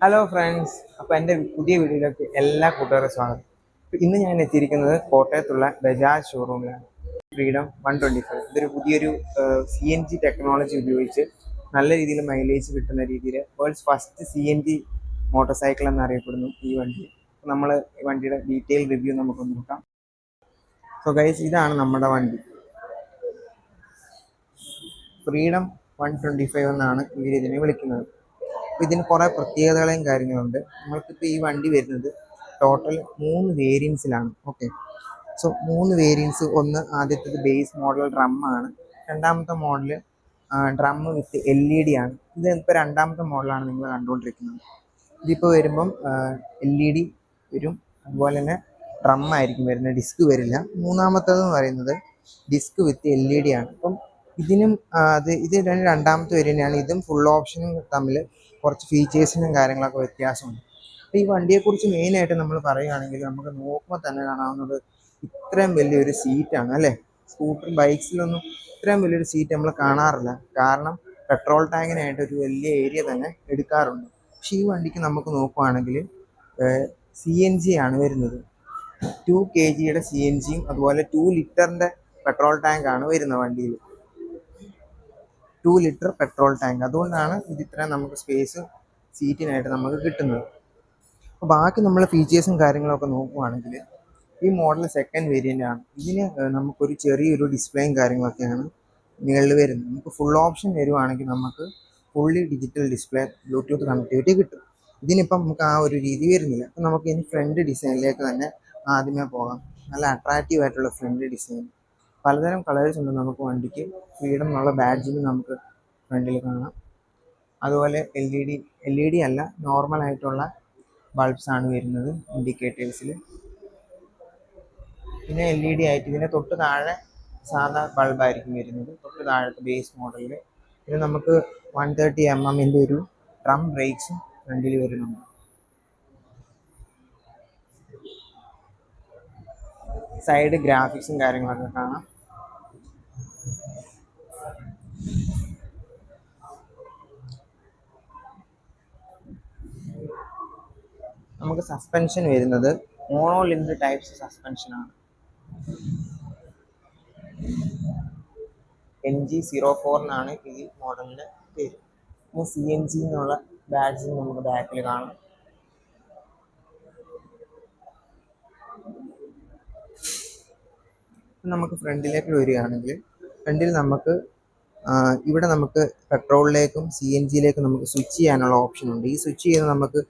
Hello friends, അപ്പോൾ എൻ്റെ പുതിയ വീഡിയോയിലേക്ക് എല്ലാ കൂട്ടുകാർക്കും സ്വാഗതം. ഇന്ന് ഞാൻ എത്തിയിരിക്കുന്നത് കോട്ടയത്തുള്ള ബജാജ് ഷോറൂമിലാണ്. ഫ്രീഡം 125 ഇതൊരു പുതിയൊരു CNG ടെക്നോളജി ഉപയോഗിച്ച് നല്ല രീതിയിൽ മൈലേജ് കിട്ടുന്ന രീതിയിൽ world's first CNG motor cycle എന്നറിയപ്പെടുന്നു ഈ വണ്ടി. നമ്മൾ ഈ വണ്ടിയുടെ ഡീറ്റെയിൽ റിവ്യൂ നമുക്കൊന്ന് നോക്കാം. സോ ഗൈസ്, ഇതാണ് നമ്മുടെ വണ്ടി. ഫ്രീഡം 125 എന്നാണ് ഇതിനെ വിളിക്കുന്നത്. ഇതിന് കുറേ പ്രത്യേകതകളും കാര്യങ്ങളുണ്ട്. നമ്മൾക്കിപ്പോൾ ഈ വണ്ടി വരുന്നത് ടോട്ടൽ 3 വേരിയൻസിലാണ്. Okay, so 3 variants. ഒന്ന് ആദ്യത്തേത് ബേസ് മോഡൽ ഡ്രമ്മാണ്. രണ്ടാമത്തെ മോഡൽ ഡ്രം വിത്ത് LED ആണ്. ഇത് ഇപ്പോൾ രണ്ടാമത്തെ മോഡലാണ് നിങ്ങൾ കണ്ടുകൊണ്ടിരിക്കുന്നത്. ഇതിപ്പോൾ വരുമ്പം LED വരും, അതുപോലെ തന്നെ ഡ്രം ആയിരിക്കും വരുന്നത്, ഡിസ്ക് വരില്ല. മൂന്നാമത്തേതെന്ന് പറയുന്നത് ഡിസ്ക് വിത്ത് LED ആണ്. അപ്പം ഇത് രണ്ടാമത്തെ വേരിയൻ്റാണ്. ഇതും ഫുൾ ഓപ്ഷനും തമ്മിൽ കുറച്ച് ഫീച്ചേഴ്സിനും കാര്യങ്ങളൊക്കെ വ്യത്യാസമുണ്ട്. അപ്പോൾ ഈ വണ്ടിയെക്കുറിച്ച് മെയിനായിട്ട് നമ്മൾ പറയുകയാണെങ്കിൽ നമുക്ക് നോക്കുമ്പോൾ തന്നെ കാണാവുന്നത് ഇത്രയും വലിയൊരു സീറ്റാണ് അല്ലേ. സ്കൂട്ടർ ബൈക്സിലൊന്നും ഇത്രയും വലിയൊരു സീറ്റ് നമ്മൾ കാണാറില്ല. കാരണം പെട്രോൾ ടാങ്കിനായിട്ട് ഒരു വലിയ ഏരിയ തന്നെ എടുക്കാറുണ്ട്. പക്ഷേ ഈ വണ്ടിക്ക് നമുക്ക് നോക്കുവാണെങ്കിൽ CNG ആണ് വരുന്നത്. 2 kg CNGയും അതുപോലെ 2 ലിറ്ററിൻ്റെ പെട്രോൾ ടാങ്കാണ് വരുന്നത് വണ്ടിയിൽ. 2 ലിറ്റർ പെട്രോൾ ടാങ്ക്. അതുകൊണ്ടാണ് ഇത് ഇത്രയും നമുക്ക് സ്പേസ് സീറ്റിനായിട്ട് നമുക്ക് കിട്ടുന്നത്. അപ്പോൾ ബാക്കി നമ്മൾ ഫീച്ചേഴ്സും കാര്യങ്ങളൊക്കെ നോക്കുവാണെങ്കിൽ ഈ മോഡൽ സെക്കൻഡ് വേരിയൻ്റ് ആണ്. ഇതിന് നമുക്കൊരു ചെറിയൊരു ഡിസ്പ്ലേയും കാര്യങ്ങളൊക്കെയാണ് മുകളിൽ വരുന്നത്. നമുക്ക് ഫുൾ ഓപ്ഷൻ വരുവാണെങ്കിൽ നമുക്ക് fully digital display, Bluetooth connectivity കിട്ടും. ഇതിനിപ്പം നമുക്ക് ആ ഒരു രീതി വരുന്നില്ല. അപ്പം നമുക്ക് ഇനി ഫ്രണ്ട് ഡിസൈനിലേക്ക് തന്നെ ആദ്യമേ പോകാം. നല്ല അട്രാക്റ്റീവ് ആയിട്ടുള്ള ഫ്രണ്ട് ഡിസൈൻ. പലതരം കളേഴ്സ് ഉണ്ട് നമുക്ക് വണ്ടിക്ക്. ഫ്രീഡം എന്നുള്ള ബാഡ്ജിന് നമുക്ക് ഫ്രണ്ടിൽ കാണാം. അതുപോലെ LED അല്ല, നോർമൽ ആയിട്ടുള്ള ബൾബ്സ് ആണ് വരുന്നത് ഇൻഡിക്കേറ്റേഴ്സിൽ. പിന്നെ LED ആയിട്ട് ഇതിൻ്റെ തൊട്ട് താഴെ സാധാ ബൾബായിരിക്കും വരുന്നത്, തൊട്ട് താഴത്തെ ബേസ് മോഡലിൽ. പിന്നെ നമുക്ക് 130 mm ഒരു ഡ്രം ബ്രേക്സും ഫ്രണ്ടിൽ വരുന്നുണ്ട്. സൈഡ് ഗ്രാഫിക്സും കാര്യങ്ങളൊക്കെ കാണാം. നമുക്ക് സസ്പെൻഷൻ വരുന്നത് മോണോലിങ്ക് ടൈപ്സ് സസ്പെൻഷനാണ്. NG04 എന്നാണ് ഈ മോഡലിൻ്റെ പേര്. CNG എന്നുള്ള ബാഡ്ജിങ് നമുക്ക് ബാക്കിൽ കാണാം. നമുക്ക് ഫ്രണ്ടിലേക്ക് വരികയാണെങ്കിൽ ഫ്രണ്ടിൽ നമുക്ക് ഇവിടെ നമുക്ക് പെട്രോളിലേക്കും CNGയിലേക്കും നമുക്ക് സ്വിച്ച് ചെയ്യാനുള്ള ഓപ്ഷൻ ഉണ്ട്. ഈ സ്വിച്ച് ചെയ്യുന്നത് നമുക്ക്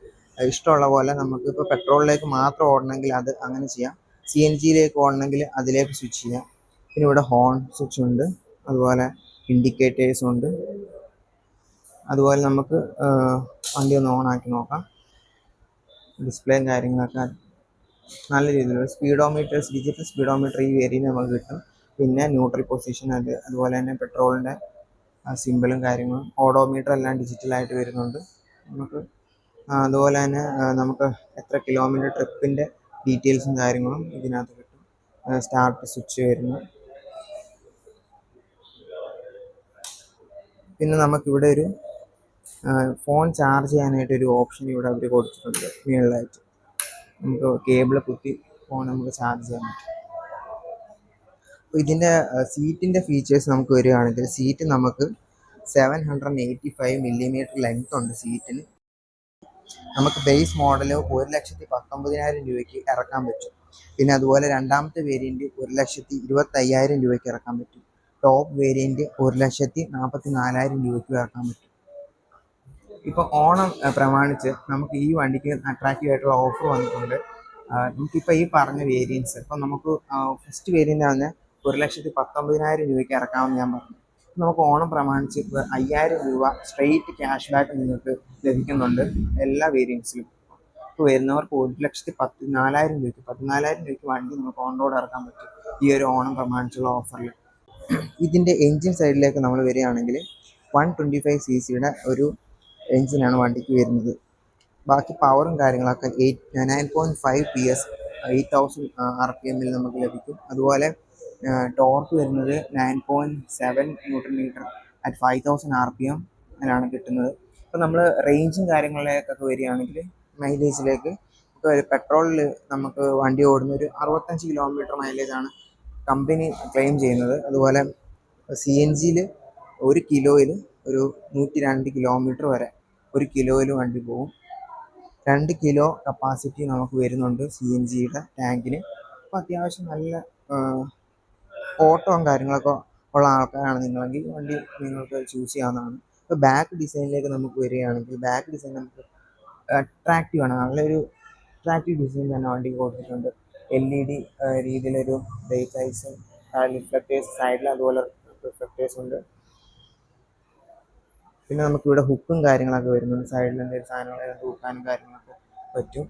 ഇഷ്ടമുള്ള പോലെ നമുക്ക് ഇപ്പോൾ പെട്രോളിലേക്ക് മാത്രം ഓടണമെങ്കിൽ അത് അങ്ങനെ ചെയ്യാം, CNGയിലേക്ക് ഓടണമെങ്കിൽ അതിലേക്ക് സ്വിച്ച് ചെയ്യാം. പിന്നെ ഇവിടെ ഹോൺ സ്വിച്ച് ഉണ്ട്, അതുപോലെ ഇൻഡിക്കേറ്റേഴ്സും ഉണ്ട്. അതുപോലെ നമുക്ക് വണ്ടി ഒന്ന് ഓൺ ആക്കി നോക്കാം. ഡിസ്പ്ലേയും കാര്യങ്ങളൊക്കെ നല്ല രീതിയിലുള്ള സ്പീഡോമീറ്റേഴ്സ്, ഡിജിറ്റൽ സ്പീഡോമീറ്റർ ഈ വേരിയൻ്റ് നമുക്ക് കിട്ടും. പിന്നെ ന്യൂട്രൽ പൊസിഷൻ, അതുപോലെ തന്നെ പെട്രോളിൻ്റെ സിമ്പിളും കാര്യങ്ങളും, ഓഡോമീറ്റർ എല്ലാം ഡിജിറ്റലായിട്ട് വരുന്നുണ്ട് നമുക്ക്. അതുപോലെ തന്നെ നമുക്ക് എത്ര കിലോമീറ്റർ ട്രിപ്പിൻ്റെ ഡീറ്റെയിൽസും കാര്യങ്ങളും ഇതിനകത്ത് കിട്ടും. സ്റ്റാർട്ട് സ്വിച്ച് വരുന്നു. പിന്നെ നമുക്കിവിടെ ഒരു ഫോൺ ചാർജ് ചെയ്യാനായിട്ടൊരു ഓപ്ഷൻ ഇവിടെ അവർ കൊടുത്തിട്ടുണ്ട് മുകളിലായിട്ട്. നമുക്ക് കേബിൾ കുത്തി ഫോൺ നമുക്ക് ചാർജ് ചെയ്യാൻ പറ്റും. അപ്പോൾ ഇതിൻ്റെ സീറ്റിൻ്റെ ഫീച്ചേഴ്സ് നമുക്ക് വരികയാണെങ്കിൽ സീറ്റ് നമുക്ക് 785 mm ലെങ്ത് ഉണ്ട് സീറ്റിന്. നമുക്ക് ബേസ് മോഡൽ 1,19,000 രൂപയ്ക്ക് ഇറക്കാൻ പറ്റും. പിന്നെ അതുപോലെ രണ്ടാമത്തെ വേരിയൻറ്റ് 1,25,000 രൂപയ്ക്ക് ഇറക്കാൻ പറ്റും. ടോപ്പ് വേരിയൻറ്റ് 1,44,000 രൂപയ്ക്ക് ഇറക്കാൻ പറ്റും. ഇപ്പോൾ ഓണം പ്രമാണിച്ച് നമുക്ക് ഈ വണ്ടിക്ക് അട്രാക്റ്റീവ് ആയിട്ടുള്ള ഓഫർ വന്നിട്ടുണ്ട്. നമുക്കിപ്പോൾ ഈ പറഞ്ഞ വേരിയൻസ് ഇപ്പം നമുക്ക് ഫസ്റ്റ് വേരിയൻ്റ് ആണ് 1,19,000 രൂപയ്ക്ക് ഇറക്കാമെന്ന് ഞാൻ പറഞ്ഞു. നമുക്ക് ഓണം പ്രമാണിച്ച് 5,000 രൂപ സ്ട്രെയിറ്റ് ക്യാഷ് ബാക്ക് നിങ്ങൾക്ക് ലഭിക്കുന്നുണ്ട് എല്ലാ വേരിയൻസിലും. ഇപ്പോൾ വരുന്നവർക്ക് 1,14,000 രൂപയ്ക്ക് 14,000 രൂപയ്ക്ക് വണ്ടി നമുക്ക് ഓൺ റോഡ് ഇറക്കാൻ പറ്റും ഈ ഒരു ഓണം പ്രമാണിച്ചുള്ള ഓഫറിൽ. ഇതിൻ്റെ എൻജിൻ സൈഡിലേക്ക് നമ്മൾ വരികയാണെങ്കിൽ 125 cc ഒരു എൻജിനാണ് വണ്ടിക്ക് വരുന്നത്. ബാക്കി പവറും കാര്യങ്ങളൊക്കെ 9.5 PS 8,000 RPM നമുക്ക് ലഭിക്കും. അതുപോലെ ടോർക്ക് വരുന്നത് 9.7 Nm at 5,000 RPM ആണ് കിട്ടുന്നത്. അപ്പോൾ ഇപ്പോൾ നമ്മൾ റേഞ്ചും കാര്യങ്ങളിലേക്കൊക്കെ വരികയാണെങ്കിൽ മൈലേജിലേക്ക് ഇപ്പോൾ പെട്രോളിൽ നമുക്ക് വണ്ടി ഓടുന്ന ഒരു 65 കിലോമീറ്റർ മൈലേജാണ് കമ്പനി ക്ലെയിം ചെയ്യുന്നത്. അതുപോലെ CNG ഒരു കിലോയിൽ ഒരു 102 കിലോമീറ്റർ വരെ 1 കിലോയിൽ വണ്ടി പോകും. 2 കിലോ കപ്പാസിറ്റി നമുക്ക് വരുന്നുണ്ട് CNGയുടെ ടാങ്കിന്. അപ്പോൾ അത്യാവശ്യം നല്ല ഓട്ടവും കാര്യങ്ങളൊക്കെ ഉള്ള ആൾക്കാരാണ് നിങ്ങളെങ്കിൽ വണ്ടി നിങ്ങൾക്ക് ചൂസ് ചെയ്യാവുന്നതാണ്. ഇപ്പോൾ ബാക്ക് ഡിസൈനിലേക്ക് നമുക്ക് വരികയാണെങ്കിൽ ബാക്ക് ഡിസൈൻ നമുക്ക് അട്രാക്റ്റീവ് ആണ്. നല്ലൊരു അട്രാക്റ്റീവ് ഡിസൈൻ തന്നെ വണ്ടി കൊടുത്തിട്ടുണ്ട്. LED രീതിയിലൊരു ബ്രേക്ക് ലൈറ്റ്സും റിഫ്ലക്റ്റേഴ്സ് സൈഡിൽ അതുപോലെ റിഫ്ലക്റ്റേഴ്സ് ഉണ്ട്. പിന്നെ നമുക്കിവിടെ ഹുക്കും കാര്യങ്ങളൊക്കെ വരുന്നുണ്ട്. സൈഡിൽ എന്തെങ്കിലും സാധനങ്ങൾ തൂക്കാനും കാര്യങ്ങളൊക്കെ പറ്റും.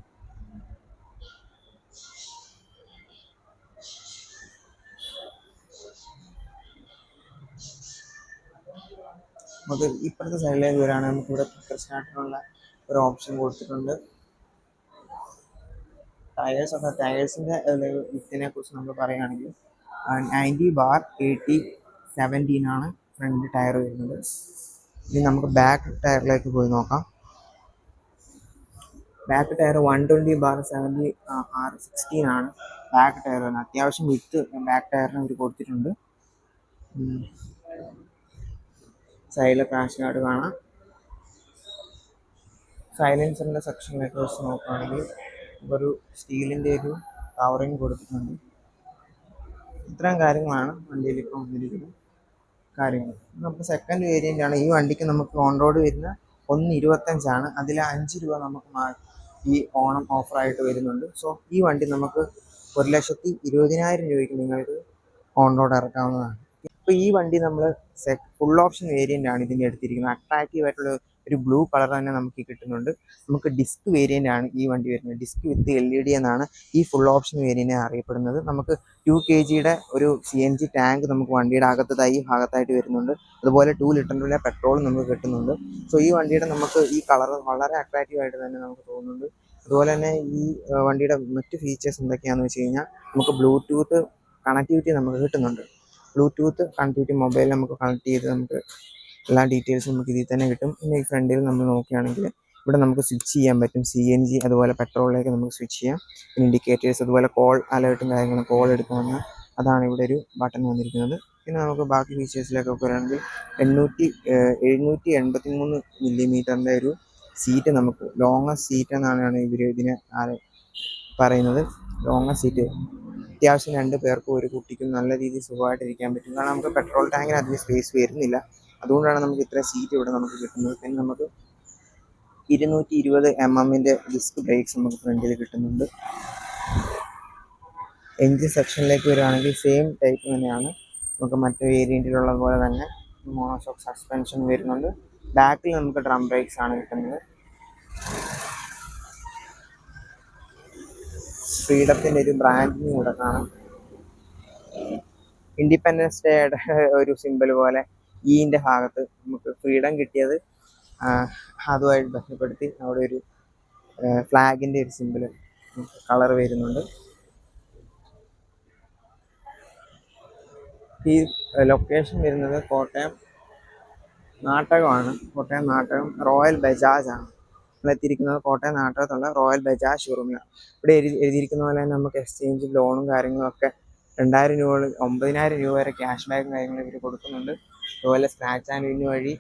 നമുക്ക് ഇപ്പുറത്തെ സൈഡിലേക്ക് വരികയാണെങ്കിൽ നമുക്കിവിടെ കിക്കർ സ്റ്റാർട്ടറിനുള്ള ഒരു ഓപ്ഷൻ കൊടുത്തിട്ടുണ്ട്. ടയേഴ്സിൻ്റെ വിത്തിനെ കുറിച്ച് നമ്മൾ പറയുകയാണെങ്കിൽ 90/80/17 ആണ് ഫ്രണ്ട് ടയർ വരുന്നത്. ഇനി നമുക്ക് ബാക്ക് ടയറിലേക്ക് പോയി നോക്കാം. ബാക്ക് ടയർ 120/70/16 ആണ് ബാക്ക് ടയർ വരുന്നത്. അത്യാവശ്യം വിത്ത് ബാക്ക് ടയറിന് അവർ കൊടുത്തിട്ടുണ്ട്. സൈഡിലെ ക്രാഷ് ഗാർഡ് കാണാം. സൈലൻസറിൻ്റെ സെക്ഷനിലേക്ക് വെച്ച് നോക്കുകയാണെങ്കിൽ ഒരു സ്റ്റീലിൻ്റെ ഒരു കവറിങ് കൊടുത്തിട്ടുണ്ട്. ഇത്രയും കാര്യങ്ങളാണ് വണ്ടിയിൽ ഇപ്പോൾ വന്നിരിക്കുന്ന കാര്യങ്ങൾ. നമുക്ക് സെക്കൻഡ് വേരിയൻ്റ് ആണ്. ഈ വണ്ടിക്ക് നമുക്ക് ഓൺ റോഡ് വരുന്ന 125 അതിൽ 5 രൂപ നമുക്ക് ഈ ഓണം ഓഫറായിട്ട് വരുന്നുണ്ട്. സോ ഈ വണ്ടി നമുക്ക് 1,20,000 രൂപയ്ക്ക് നിങ്ങൾക്ക് ഓൺ റോഡ് ഇറക്കാവുന്നതാണ്. ഇപ്പോൾ ഈ വണ്ടി നമ്മൾ ഫുൾ ഓപ്ഷൻ വേരിയൻ്റ് ആണ് ഇതിൻ്റെ എടുത്തിരിക്കുന്നത്. അട്രാക്റ്റീവ് ആയിട്ടുള്ള ഒരു ബ്ലൂ കളർ തന്നെ നമുക്ക് കിട്ടുന്നുണ്ട്. നമുക്ക് ഡിസ്ക് വേരിയൻ്റ് ആണ് ഈ വണ്ടി വരുന്നത്. ഡിസ്ക് വിത്ത് LED എന്നാണ് ഈ ഫുൾ ഓപ്ഷൻ വേരിയൻ്റ് അറിയപ്പെടുന്നത്. നമുക്ക് 2 kg ഒരു CNG ടാങ്ക് നമുക്ക് വണ്ടിയുടെ അകത്തായി ഭാഗത്തായിട്ട് വരുന്നുണ്ട്. അതുപോലെ 2 ലിറ്ററിൻ്റെ പെട്രോൾ നമുക്ക് കിട്ടുന്നുണ്ട്. സോ ഈ വണ്ടിയുടെ നമുക്ക് ഈ കളർ വളരെ അട്രാക്റ്റീവ് ആയിട്ട് തന്നെ നമുക്ക് തോന്നുന്നുണ്ട്. അതുപോലെ തന്നെ ഈ വണ്ടിയുടെ മറ്റ് ഫീച്ചേഴ്സ് എന്തൊക്കെയാണെന്ന് വെച്ച് കഴിഞ്ഞാൽ നമുക്ക് ബ്ലൂടൂത്ത് കണക്ടിവിറ്റി നമുക്ക് കിട്ടുന്നുണ്ട്. ബ്ലൂടൂത്ത് കണക്ടിവിറ്റി മൊബൈൽ നമുക്ക് കണക്ട് ചെയ്ത് നമുക്ക് എല്ലാ ഡീറ്റെയിൽസും നമുക്ക് ഇതിൽ തന്നെ കിട്ടും. പിന്നെ ഈ ഫ്രണ്ടിൽ നമ്മൾ നോക്കുകയാണെങ്കിൽ ഇവിടെ നമുക്ക് സ്വിച്ച് ചെയ്യാൻ പറ്റും. CNG അതുപോലെ പെട്രോളിലേക്ക് നമുക്ക് സ്വിച്ച് ചെയ്യാം. പിന്നെ ഇൻഡിക്കേറ്റേഴ്സ് അതുപോലെ കോൾ അലേർട്ടും കാര്യങ്ങളും കോൾ എടുക്കാവുന്ന അതാണ് ഇവിടെ ഒരു ബട്ടൺ വന്നിരിക്കുന്നത്. പിന്നെ നമുക്ക് ബാക്കി ഫീച്ചേഴ്സിലേക്കൊക്കെ വരികയാണെങ്കിൽ 783 മില്ലിമീറ്ററിൻ്റെ ഒരു സീറ്റ് നമുക്ക് ലോങ്ങസ്റ്റ് സീറ്റ് എന്നാണ് ഇവർ ഇതിനെ പറയുന്നത്. ലോങ്ങസ്റ്റ് സീറ്റ് അത്യാവശ്യം 2 പേർക്കും ഒരു കുട്ടിക്കും നല്ല രീതിയിൽ സുഖമായിട്ടിരിക്കാൻ പറ്റും. കാരണം നമുക്ക് പെട്രോൾ ടാങ്കിന് അധികം സ്പേസ് വരുന്നില്ല. അതുകൊണ്ടാണ് നമുക്ക് ഇത്ര സീറ്റ് ഇവിടെ നമുക്ക് കിട്ടുന്നത്. പിന്നെ നമുക്ക് 220 mm ഡിസ്ക് ബ്രേക്സ് നമുക്ക് ഫ്രണ്ടിൽ കിട്ടുന്നുണ്ട്. എൻജിൻ സെക്ഷനിലേക്ക് വരികയാണെങ്കിൽ സെയിം ടൈപ്പ് തന്നെയാണ് നമുക്ക് മറ്റ് വേരിയൻറ്റിലുള്ള പോലെ തന്നെ മോണോഷോക്ക് സസ്പെൻഷൻ വരുന്നുണ്ട്. ബാക്കിൽ നമുക്ക് ഡ്രം ബ്രേക്സ് ആണ് കിട്ടുന്നത്. ഫ്രീഡത്തിൻ്റെ ഒരു ബ്രാൻഡിങ് കൂടെ കാണാം. ഇൻഡിപെൻഡൻസ് ഡേയുടെ ഒരു സിമ്പിൾ പോലെ ഈൻ്റെ ഭാഗത്ത് നമുക്ക് ഫ്രീഡം കിട്ടിയത് അതുമായിട്ട് ബന്ധപ്പെടുത്തി അവിടെ ഒരു ഫ്ലാഗിൻ്റെ ഒരു സിമ്പിൾ കളർ വരുന്നുണ്ട്. ഈ ലൊക്കേഷൻ വരുന്നത് കോട്ടയം നാട്ടകമാണ്. കോട്ടയം നാട്ടകം റോയൽ ബജാജ് ആണ്. നമ്മളെത്തിയിരിക്കുന്നത് കോട്ടയം നാട്ടകത്തുള്ള റോയൽ ബജാജ് ഷോറൂമിലാണ്. ഇവിടെ എഴുതിയിരിക്കുന്ന പോലെ തന്നെ നമുക്ക് എക്സ്ചേഞ്ച് ലോണും കാര്യങ്ങളൊക്കെ 2,000 രൂപ 9,000 രൂപ വരെ ക്യാഷ് ബാക്കും കാര്യങ്ങളും ഇവർ കൊടുക്കുന്നുണ്ട്. അതുപോലെ സ്ക്രാച്ച് ആൻഡ് വിൻ വഴി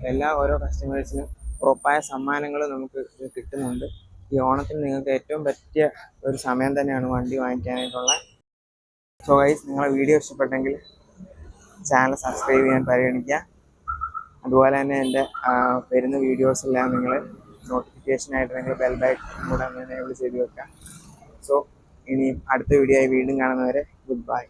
എല്ലാ ഓരോ കസ്റ്റമേഴ്സിനും ഉറപ്പായ സമ്മാനങ്ങൾ നമുക്ക് കിട്ടുന്നുണ്ട്. ഈ ഓണത്തിന് നിങ്ങൾക്ക് ഏറ്റവും പറ്റിയ ഒരു സമയം തന്നെയാണ് വണ്ടി വാങ്ങിക്കാനായിട്ടുള്ള. സോ ഗൈസ്, നിങ്ങളെ വീഡിയോ ഇഷ്ടപ്പെട്ടെങ്കിൽ ചാനൽ സബ്സ്ക്രൈബ് ചെയ്യാൻ പരിഗണിക്കുക. അതുപോലെ തന്നെ എൻ്റെ വരുന്ന വീഡിയോസെല്ലാം നിങ്ങൾ നോട്ടിഫിക്കേഷനായിട്ട് നിങ്ങൾ ബെൽ ബട്ടൺ കൂടെ എനേബിൾ ചെയ്ത് വെക്കാം. സോ ഇനി അടുത്ത വീഡിയോ ആയി വീണ്ടും കാണുന്നവരെ ഗുഡ് ബൈ.